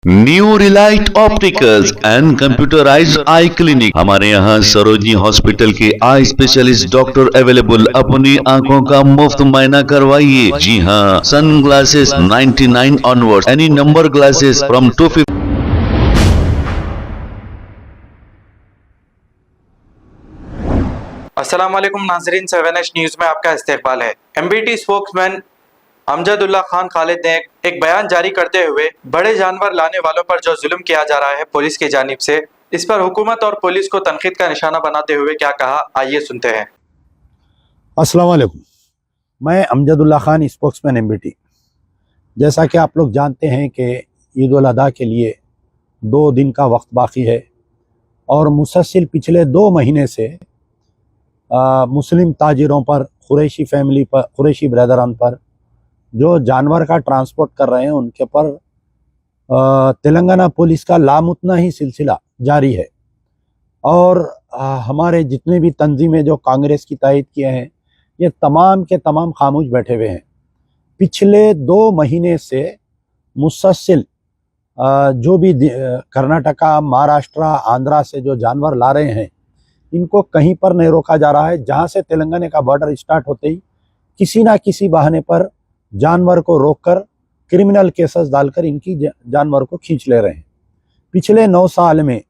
New Relight opticals and computerised I clinic. हमारे यहाँ Sarojini hospital के आई स्पेशलिस्ट डॉक्टर अवेलेबल। अपनी आंखों का मुफ्त मायना करवाइए। जी हाँ, sunglasses 99 onward, any number glasses from 250। अस्सलाम वालेकुम नाज़रीन, 7H न्यूज़ में आपका इस्तकबाल है। MBT स्पोक्समैन अमजदुल्ला खान खालिद ने एक बयान जारी करते हुए बड़े जानवर लाने वालों पर जो जुल्म किया जा रहा है पुलिस की जानिब से, इस पर हुकूमत और पुलिस को तनकीद का निशाना बनाते हुए क्या कहा, आइए सुनते हैं। अस्सलाम वालेकुम, मैं अमजदुल्ला खान स्पोक्समैन MBT। जैसा कि आप लोग जानते हैं कि ईद उल अदा के लिए 2 दिन का वक्त बाकी है और मुसलसल पिछले 2 महीने से मुस्लिम ताजिरों पर, कुरैशी फैमिली पर, कुरैशी ब्रदरान पर जो जानवर का ट्रांसपोर्ट कर रहे हैं उनके पर तेलंगाना पुलिस का लामुतना ही सिलसिला जारी है। और हमारे जितने भी तंजीमें जो कांग्रेस की तायद किए हैं, ये तमाम के तमाम खामोश बैठे हुए हैं। पिछले 2 महीने से मुसलसल जो भी कर्नाटका, महाराष्ट्र, आंध्रा से जो जानवर ला रहे हैं, इनको कहीं पर नहीं रोका जा रहा है। जहां से तेलंगाना का बॉर्डर स्टार्ट होते ही किसी ना किसी बहाने पर जानवर को रोककर क्रिमिनल केसेस डालकर इनकी जानवर को खींच ले रहे हैं। पिछले 9 साल में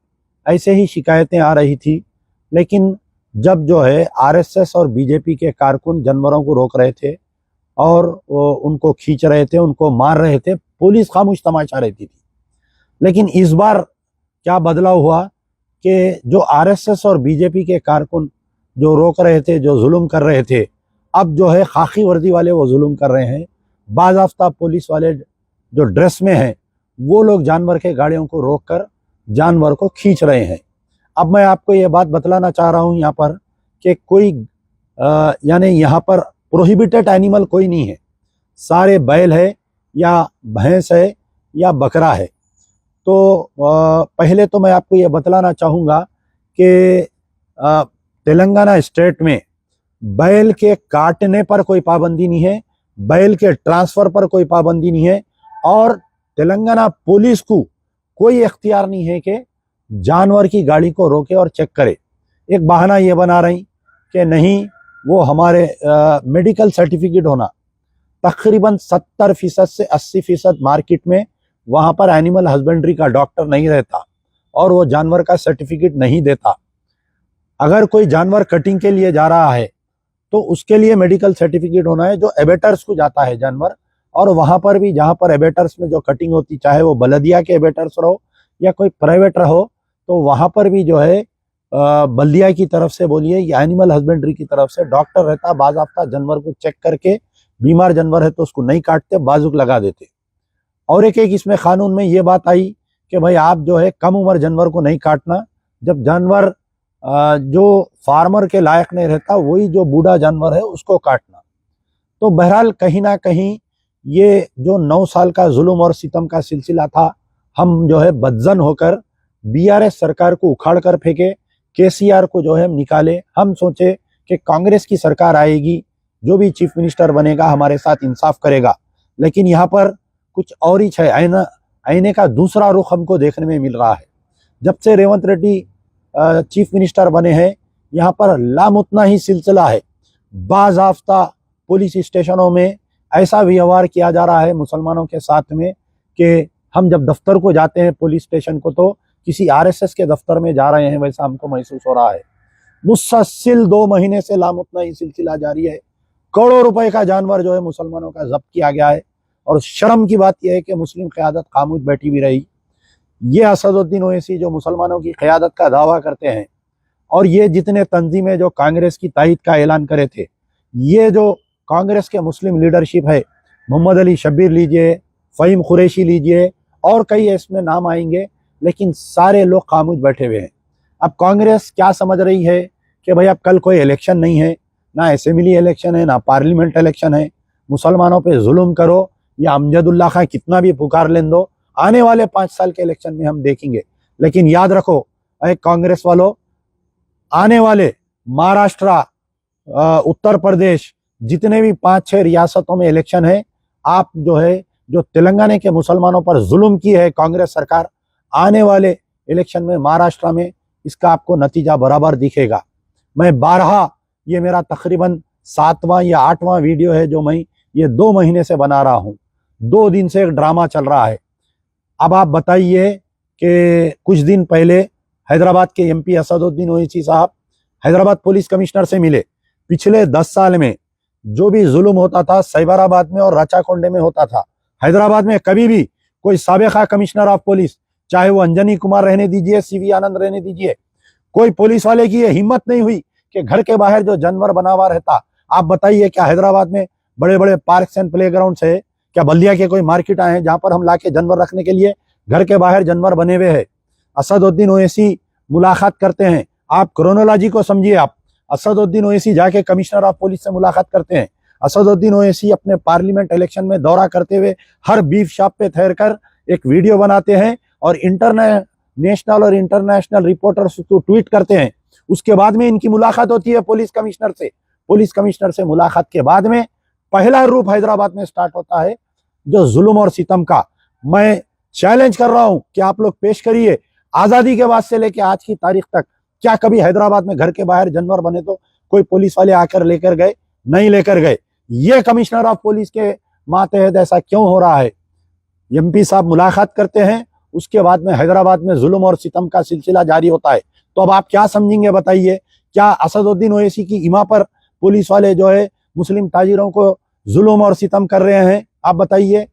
ऐसे ही शिकायतें आ रही थी, लेकिन जब जो है RSS और BJP के कारकुन जानवरों को रोक रहे थे और उनको खींच रहे थे, उनको मार रहे थे, पुलिस खामोश तमाशा रहती थी। लेकिन इस बार क्या बदलाव हुआ कि जो RSS और BJP के कारकुन जो रोक रहे थे, जो जुल्म कर रहे थे, अब जो है खाकी वर्दी वाले वो जुल्म कर रहे हैं। बाज़ाफ्ता पुलिस वाले जो ड्रेस में हैं, वो लोग जानवर के गाड़ियों को रोककर जानवर को खींच रहे हैं। अब मैं आपको ये बात बतलाना चाह रहा हूँ यहाँ पर कि कोई यानी यहाँ पर प्रोहिबिटेड एनिमल कोई नहीं है। सारे बैल है या भैंस है या बकरा है। तो पहले तो मैं आपको ये बतलाना चाहूँगा कि तेलंगाना स्टेट में बैल के काटने पर कोई पाबंदी नहीं है, बैल के ट्रांसफ़र पर कोई पाबंदी नहीं है, और तेलंगाना पुलिस को कोई इख्तियार नहीं है कि जानवर की गाड़ी को रोके और चेक करे। एक बहाना ये बना रही कि नहीं, वो हमारे मेडिकल सर्टिफिकेट होना। तकरीबन 70% से 80% मार्केट में वहाँ पर एनिमल हस्बेंड्री का डॉक्टर नहीं रहता और वो जानवर का सर्टिफिकेट नहीं देता। अगर कोई जानवर कटिंग के लिए जा रहा है तो उसके लिए मेडिकल सर्टिफिकेट होना है, जो एबेटर्स को जाता है जानवर। और वहाँ पर भी जहाँ पर एबेटर्स में जो कटिंग होती, चाहे वो बलदिया के एबेटर्स रहो या कोई प्राइवेट रहो, तो वहाँ पर भी जो है बल्दिया की तरफ से बोलिए या एनिमल हस्बेंड्री की तरफ से डॉक्टर रहता, बाज़ाफ्ता जानवर को चेक करके, बीमार जानवर है तो उसको नहीं काटते, बाजुक लगा देते। और एक इसमें कानून में ये बात आई कि भाई आप जो है कम उम्र जानवर को नहीं काटना। जब जानवर जो फार्मर के लायक नहीं रहता, वही जो बूढ़ा जानवर है उसको काटना। तो बहरहाल कहीं ना कहीं ये जो 9 साल का जुल्म और सितम का सिलसिला था, हम जो है बदजन होकर BRS सरकार को उखाड़ कर फेंके, KCR को जो है हम निकाले। हम सोचे कि कांग्रेस की सरकार आएगी, जो भी चीफ मिनिस्टर बनेगा हमारे साथ इंसाफ करेगा। लेकिन यहाँ पर कुछ और ही है, आईने का दूसरा रुख हमको देखने में मिल रहा है। जब से रेवंत रेड्डी चीफ मिनिस्टर बने हैं, यहाँ पर लामुतना ही सिलसिला है। बाज़ाफ्ता पुलिस स्टेशनों में ऐसा व्यवहार किया जा रहा है मुसलमानों के साथ में कि हम जब दफ्तर को जाते हैं पुलिस स्टेशन को, तो किसी RSS के दफ्तर में जा रहे हैं, वैसा हमको महसूस हो रहा है। मुसलसल 2 महीने से लामुतना ही सिलसिला जारी है। करोड़ों रुपए का जानवर जो है मुसलमानों का जब्त किया गया है। और शर्म की बात यह है कि मुस्लिम क़यादत खामोश बैठी भी रही। ये असदुद्दीन ओवैसी जो मुसलमानों की क़यादत का दावा करते हैं, और ये जितने तंजीमें जो कांग्रेस की तायद का ऐलान करे थे, ये जो कांग्रेस के मुस्लिम लीडरशिप है, मोहम्मद अली शब्बीर लीजिए, फ़हीम कुरैशी लीजिए, और कई इसमें नाम आएंगे, लेकिन सारे लोग खामोश बैठे हुए हैं। अब कांग्रेस क्या समझ रही है कि भाई अब कल कोई इलेक्शन नहीं है, ना असेंबली इलेक्शन है, ना पार्लियामेंट इलेक्शन है, मुसलमानों पे जुल्म करो या अमजदुल्ला खान कितना भी पुकार लें दो, आने वाले 5 साल के इलेक्शन में हम देखेंगे। लेकिन याद रखो कांग्रेस वालों, आने वाले महाराष्ट्र, उत्तर प्रदेश, जितने भी 5-6 रियासतों में इलेक्शन है, आप जो है जो तेलंगाना के मुसलमानों पर जुल्म की है कांग्रेस सरकार, आने वाले इलेक्शन में महाराष्ट्र में इसका आपको नतीजा बराबर दिखेगा। मैं 12 ये मेरा तकरीबन 7वां या 8वां वीडियो है जो मैं ये 2 महीने से बना रहा हूँ। 2 दिन से एक ड्रामा चल रहा है। अब आप बताइए कि कुछ दिन पहले हैदराबाद के एमपी असदुद्दीन ओवैसी साहब हैदराबाद पुलिस कमिश्नर से मिले। पिछले 10 साल में जो भी जुल्म होता था साइबराबाद में और रचाकोंडे में होता था, हैदराबाद में कभी भी कोई साबिका कमिश्नर ऑफ पुलिस, चाहे वो अंजनी कुमार रहने दीजिए, सीवी आनंद रहने दीजिए, कोई पुलिस वाले की ये हिम्मत नहीं हुई कि घर के बाहर जो जानवर बना हुआ रहता। आप बताइए क्या हैदराबाद में बड़े बड़े पार्क्स एंड प्ले ग्राउंड है, क्या बल्दिया के कोई मार्केट आए हैं जहां पर हम लाके जानवर रखने के लिए घर के बाहर जानवर बने हुए हैं। असदुद्दीन ओवैसी मुलाकात करते हैं, आप क्रोनोलॉजी को समझिए। आप असदुद्दीन ओवैसी जाके कमिश्नर ऑफ पुलिस से मुलाकात करते हैं। असदुद्दीन ओवैसी अपने पार्लियामेंट इलेक्शन में दौरा करते हुए हर बीफ शॉप पे ठहर कर एक वीडियो बनाते हैं और नेशनल और इंटरनेशनल रिपोर्टर्स को ट्वीट करते हैं। उसके बाद में इनकी मुलाकात होती है पुलिस कमिश्नर से। पुलिस कमिश्नर से मुलाकात के बाद में पहला रूप हैदराबाद में स्टार्ट होता है जो जुल्म और सितम का। मैं चैलेंज कर रहा हूं कि आप लोग पेश करिए, आजादी के बाद से लेकर आज की तारीख तक क्या कभी हैदराबाद में घर के बाहर जानवर बने तो कोई पुलिस वाले आकर लेकर गए? नहीं लेकर गए। ये कमिश्नर ऑफ पुलिस के मातहत ऐसा क्यों हो रहा है? एमपी साहब मुलाकात करते हैं, उसके बाद में हैदराबाद में जुल्म और सितम का सिलसिला जारी होता है। तो अब आप क्या समझेंगे बताइए? क्या असदुद्दीन ओवैसी की इमा पर पुलिस वाले जो है मुस्लिम ताजिरों को जुल्म और सितम कर रहे हैं? आप बताइए।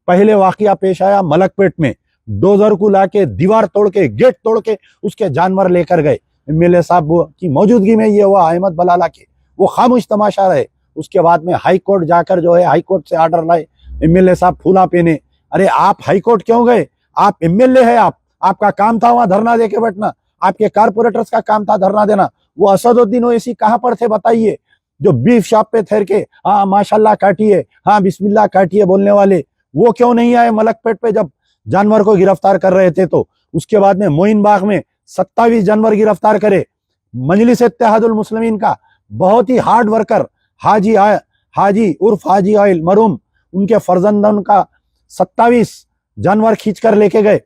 पहले वाकया पेश आया मलकपेट में, डोजर को लाके दीवार तोड़ के गेट तोड़ के उसके जानवर लेकर गए। एमएलए साहब की मौजूदगी में ये हुआ, अहमद बलाला के, वो खामोश तमाशा रहे। उसके बाद में हाई कोर्ट जाकर जो है हाई कोर्ट से ऑर्डर लाए, एमएलए साहब फूला पहने। अरे आप हाई कोर्ट क्यों गए? आप एमएलए है, आपका काम था वहां धरना देके बैठना, आपके कारपोरेटर्स का काम था धरना देना। वो असदुद्दीन ओवैसी कहां पर थे बताइए? जो बीफ शॉप पे ठहर के हाँ माशाल्लाह काटिए, हाँ बिस्मिल्लाह काटिए बोलने वाले, वो क्यों नहीं आए मलकपेट पे जब जानवर को गिरफ्तार कर रहे थे? तो उसके बाद में मोइन बाग में 27 जानवर गिरफ्तार करे। मजलिस इत्तेहादुल मुस्लिमीन का बहुत ही हार्ड वर्कर हाजी उर्फ हाजी आयल मरूम, उनके फर्जंदन का 27 जानवर खींच कर लेके गए।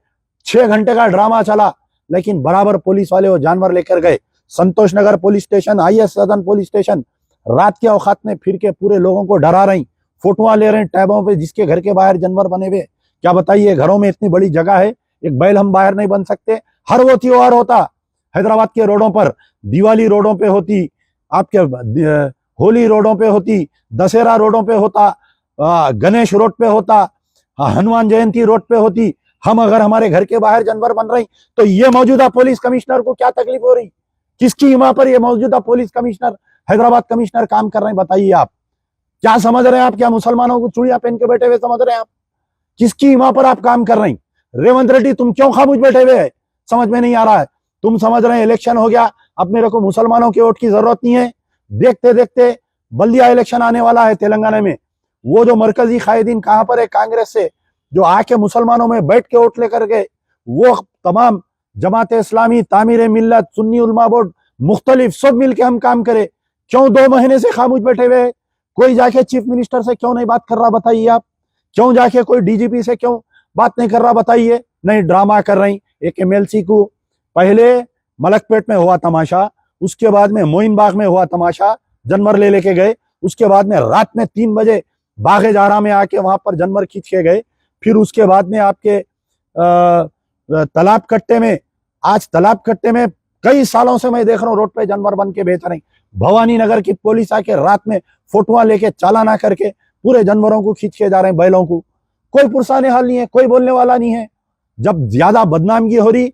6 घंटे का ड्रामा चला, लेकिन बराबर पुलिस वाले वो जानवर लेकर गए। संतोष नगर पुलिस स्टेशन, IS सदन पुलिस स्टेशन रात के औकात में फिर के पूरे लोगों को डरा रही, फोटोआं ले रहे हैं टैबों पे जिसके घर के बाहर जानवर बने हुए। क्या बताइए, घरों में इतनी बड़ी जगह है, एक बैल हम बाहर नहीं बन सकते? हर वो त्योहार होता हैदराबाद के रोडों पर, दिवाली रोडों पे होती, आपके होली रोडों पे होती, दशहरा रोडों पे होता, गणेश रोड पे होता, हनुमान जयंती रोड पे होती। हम अगर हमारे घर के बाहर जानवर बन रही तो ये मौजूदा पुलिस कमिश्नर को क्या तकलीफ हो रही? किसकी हिमा पर ये मौजूदा पुलिस कमिश्नर, हैदराबाद कमिश्नर काम कर रहे हैं? बताइए आप क्या समझ रहे हैं? आप क्या मुसलमानों को चूड़ियां पहन के बैठे हुए समझ रहे हैं? आप किसकी हिमा पर आप काम कर रही? रेवंत रेड्डी तुम क्यों खामोश बैठे हुए हैं? समझ में नहीं आ रहा है। तुम समझ रहे हैं इलेक्शन हो गया, अब मेरे को मुसलमानों के वोट की जरूरत नहीं है। देखते देखते बल्दिया इलेक्शन आने वाला है तेलंगाना में। वो जो मरकजी कायदीन कहां पर है कांग्रेस से, जो आके मुसलमानों में बैठ के वोट लेकर गए, वो तमाम जमात इस्लामी, तामीर मिल्लत, सुन्नी उलमा बोर्ड, मुख्तलिफ सब मिलके हम काम करे। क्यों 2 महीने से खामोश बैठे हुए? कोई जाके चीफ मिनिस्टर से क्यों नहीं बात कर रहा बताइए? आप क्यों जाके कोई DGP से क्यों बात नहीं कर रहा बताइए? नहीं, ड्रामा कर रही। एक MLC को पहले मलकपेट में हुआ तमाशा, उसके बाद में मोइन बाग में हुआ तमाशा, जानवर ले लेके गए। उसके बाद में रात में 3 बजे बागे जारा में आके वहां पर जानवर खींच के गए। फिर उसके बाद में आपके तालाब कट्टे में, आज तालाब कट्टे में कई सालों से मैं देख रहा हूँ रोड पे जानवर बन के बेच रहे। भवानी नगर की पुलिस आके रात में फोटोआं लेके चालाना करके पूरे जानवरों को खींच के जा रहे हैं, बैलों को। कोई पुरसाने हाल नहीं है, कोई बोलने वाला नहीं है। जब ज्यादा बदनामी हो रही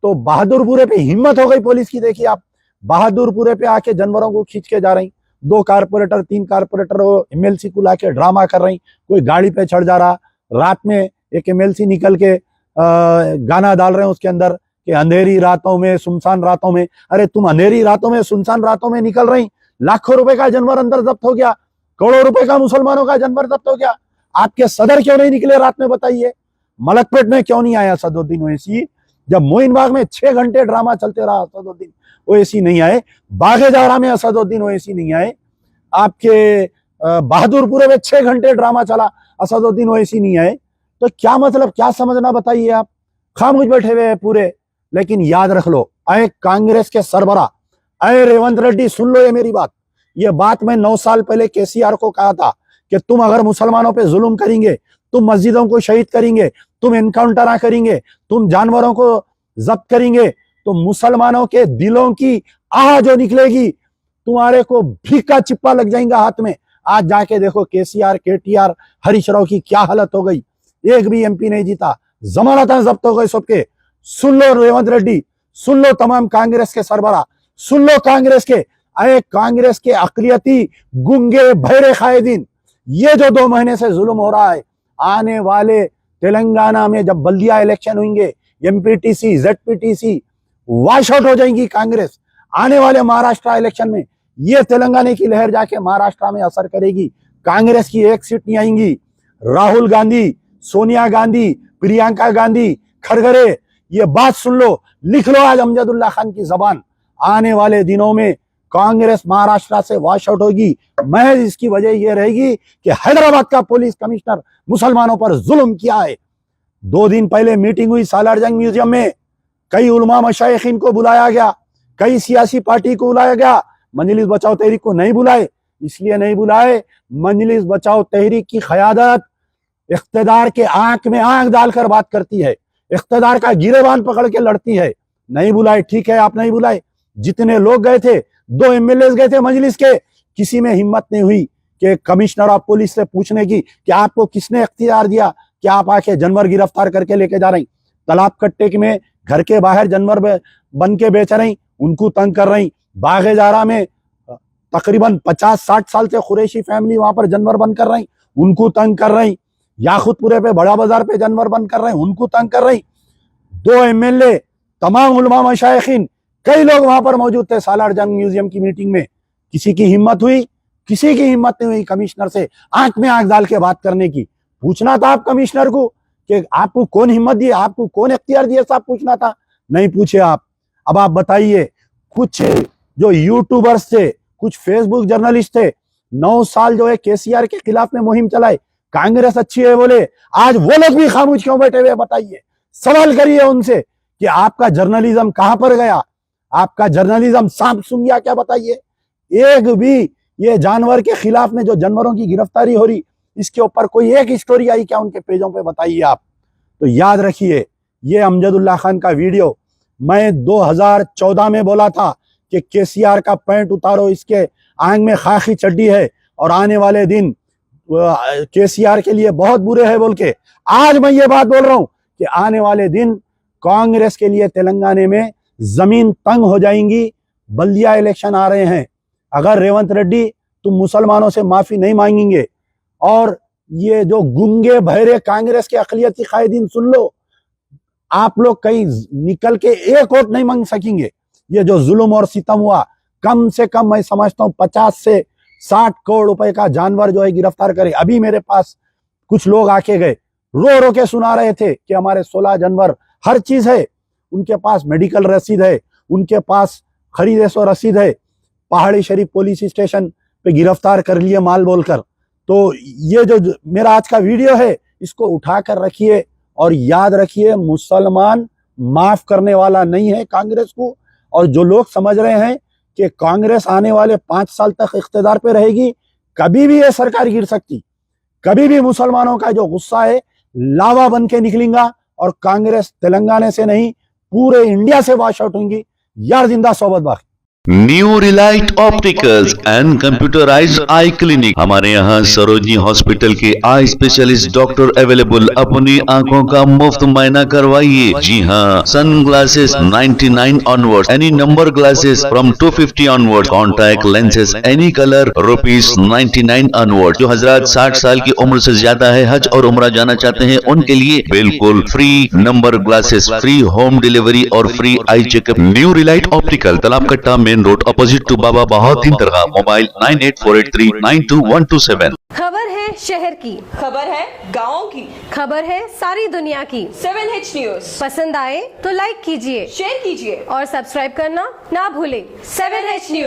तो बहादुरपुरे पे हिम्मत हो गई पुलिस की। देखिए आप, बहादुरपुरे पे आके जानवरों को खींच के जा रही। 2 कारपोरेटर 3 कारपोरेटर MLC को लाके ड्रामा कर रही। कोई गाड़ी पे चढ़ जा रहा, रात में एक MLC निकल के गाना डाल रहे हैं उसके अंदर कि अंधेरी रातों में, सुनसान रातों में। अरे तुम अंधेरी रातों में, सुनसान रातों में निकल रही, लाखों रुपए का जानवर अंदर जब्त हो गया, करोड़ों रुपए का मुसलमानों का जानवर जब्त हो गया। आपके सदर क्यों नहीं निकले रात में बताइए? मलकपेट में क्यों नहीं आया असदुद्दीन ओवैसी? जब मोइन बाग में 6 घंटे ड्रामा चलते रहा असदुद्दीन ओवैसी नहीं आए। बागे जारा में असदुद्दीन ओवैसी नहीं आए। आपके बहादुरपुरे में 6 घंटे ड्रामा चला, असदुद्दीन ओवैसी नहीं आए। तो क्या मतलब, क्या समझना बताइए आप। खामोश बैठे हुए हैं पूरे। लेकिन याद रख लो, अरे कांग्रेस के सरबरा, अरे रेवंत रेड्डी, सुन लो ये मेरी बात। ये बात मैं 9 साल पहले केसीआर को कहा था कि तुम अगर मुसलमानों पे जुल्म करेंगे, तुम मस्जिदों को शहीद करेंगे, तुम एनकाउंटर करेंगे, तुम जानवरों को जब्त करेंगे, तो मुसलमानों के दिलों की आह जो निकलेगी, तुम्हारे को भीख का चिप्पा लग जाएगा हाथ में। आज जाके देखो केसीआर, केटीआर, हरीश राव की क्या हालत हो गई। एक भी एमपी नहीं जीता, जमानत जब्त हो गए सबके। सुन लो रेवंत रेड्डी, सुन लो तमाम कांग्रेस के सरबरा, सुन लो कांग्रेस के, अरे कांग्रेस के अकलियती गुंगे बहरे कायदीन, ये जो 2 महीने से जुल्म हो रहा है, आने वाले तेलंगाना में जब बल्दिया इलेक्शन होंगे, एमपीटीसी, जेडपीटीसी वॉश आउट हो जाएंगी कांग्रेस। आने वाले महाराष्ट्र इलेक्शन में ये तेलंगाना की लहर जाके महाराष्ट्र में असर करेगी। कांग्रेस की 1 सीट नहीं आएंगी। राहुल गांधी, सोनिया गांधी, प्रियंका गांधी, खड़गरे, ये बात सुन लो, लिख लो आज अमजदुल्ला खान की जबान। आने वाले दिनों में कांग्रेस महाराष्ट्र से वॉश आउट होगी। महज इसकी वजह यह रहेगी कि हैदराबाद का पुलिस कमिश्नर मुसलमानों पर जुल्म किया है। 2 दिन पहले मीटिंग हुई सालारजंग म्यूजियम में, कई उलमा मशाइखीन को बुलाया गया, कई सियासी पार्टी को बुलाया गया, मजलिस बचाओ तहरीक को नहीं बुलाए। इसलिए नहीं बुलाए, मजलिस बचाओ तहरीक की क़यादत इख्तिदार के आंख में आंख डालकर बात करती है, इख्तिदार का गिरेबान पकड़ के लड़ती है। नहीं बुलाए, ठीक है, आप नहीं बुलाए। जितने लोग गए थे, 2 एमएलए गए थे मजलिस के, किसी में हिम्मत नहीं हुई कि कमिश्नर ऑफ पुलिस से पूछने की कि आपको किसने इख्तियार दिया कि आप आके जानवर गिरफ्तार करके लेके जा रही। तालाब कट्टे में घर के बाहर जानवर बन के बेच रही, उनको तंग कर रही। बागे जारा में तकरीबन 50-60 साल से कुरैशी फैमिली वहां पर जानवर बन कर रही, उनको तंग कर रही। याकुतपुरे पे, बड़ा बाजार पे जानवर बन कर रही, उनको तंग कर रही। 2 एमएलए, तमाम उलमा मशाइखीन, कई लोग वहां पर मौजूद थे सालारजंग म्यूजियम की मीटिंग में। किसी की हिम्मत हुई? किसी की हिम्मत नहीं हुई कमिश्नर से आंख में आंख डाल के बात करने की। पूछना था आप कमिश्नर को कि आपको कौन हिम्मत दिए, आपको कौन इख्तियार दिए, साहब पूछना था, नहीं पूछे आप। अब आप बताइए, कुछ जो यूट्यूबर्स थे, कुछ फेसबुक जर्नलिस्ट थे, 9 साल जो है केसीआर के खिलाफ में मुहिम चलाई, कांग्रेस अच्छी है बोले, आज वो लोग भी खामोश क्यों बैठे हुए? बताइए, सवाल करिए उनसे कि आपका जर्नलिज्म कहां पर गया, आपका जर्नलिज्म सांप सुन गया क्या? बताइए। एक भी ये जानवर के खिलाफ में जो जानवरों की गिरफ्तारी हो रही, इसके ऊपर कोई एक स्टोरी आई क्या उनके पेजों पे? बताइए आप। तो याद रखिए, ये अमजदुल्ला खान का वीडियो मैं 2014 में बोला था कि केसीआर का पैंट उतारो, इसके आंख में खाकी चड्डी है और आने वाले दिन केसीआर के लिए बहुत बुरे हैं बोल के। आज मैं ये बात बोल रहा हूं कि आने वाले दिन कांग्रेस के लिए तेलंगाना में जमीन तंग हो जाएंगी। बल्दिया इलेक्शन आ रहे हैं, अगर रेवंत रेड्डी तुम मुसलमानों से माफी नहीं मांगेंगे और ये जो गुंगे बहरे कांग्रेस के अकलियती कायदीन, सुन लो, आप लोग कहीं निकल के एक वोट नहीं मांग सकेंगे। ये जो जुल्म और सितम हुआ, कम से कम मैं समझता हूं 50 से 60 करोड़ रुपए का जानवर जो है गिरफ्तार करे। अभी मेरे पास कुछ लोग आके गए, रो रो के सुना रहे थे कि हमारे 16 जानवर, हर चीज है उनके पास, मेडिकल रसीद है उनके पास, खरीदे सो रसीद है, पहाड़ी शरीफ पुलिस स्टेशन पे गिरफ्तार कर लिए माल बोलकर। तो ये जो मेरा आज का वीडियो है, इसको उठा कर रखिए और याद रखिए, मुसलमान माफ करने वाला नहीं है कांग्रेस को। और जो लोग समझ रहे हैं कि कांग्रेस आने वाले 5 साल तक इख्तिदार पे रहेगी, कभी भी ये सरकार गिर सकती, कभी भी मुसलमानों का जो गुस्सा है लावा बन के निकलेगा और कांग्रेस तेलंगाना से नहीं पूरे इंडिया से वॉश आउट होंगी। यार जिंदा सोबत बाकी। New Relight opticals and computerised I clinic, हमारे यहाँ सरोजनी हॉस्पिटल के आई स्पेशलिस्ट डॉक्टर अवेलेबल। अपनी आंखों का मुफ्त मायना करवाइए। जी हाँ, sunglasses 99 onward, any number glasses from 250 onward, contact lenses any colour ₹99 onward. जो हजरात 60 साल की उम्र से ज्यादा है, हज और उम्रा जाना चाहते हैं, उनके लिए बिल्कुल free number glasses, free home delivery और free eye checkup. New Relight Optical, Talab Katta, main road, opposite to Baba Bahauddin Dargah. Mobile 9848392127। खबर है शहर की, खबर है गाँव की, खबर है सारी दुनिया की। 7H न्यूज पसंद आए तो लाइक कीजिए, शेयर कीजिए और सब्सक्राइब करना ना भूलें। 7H news.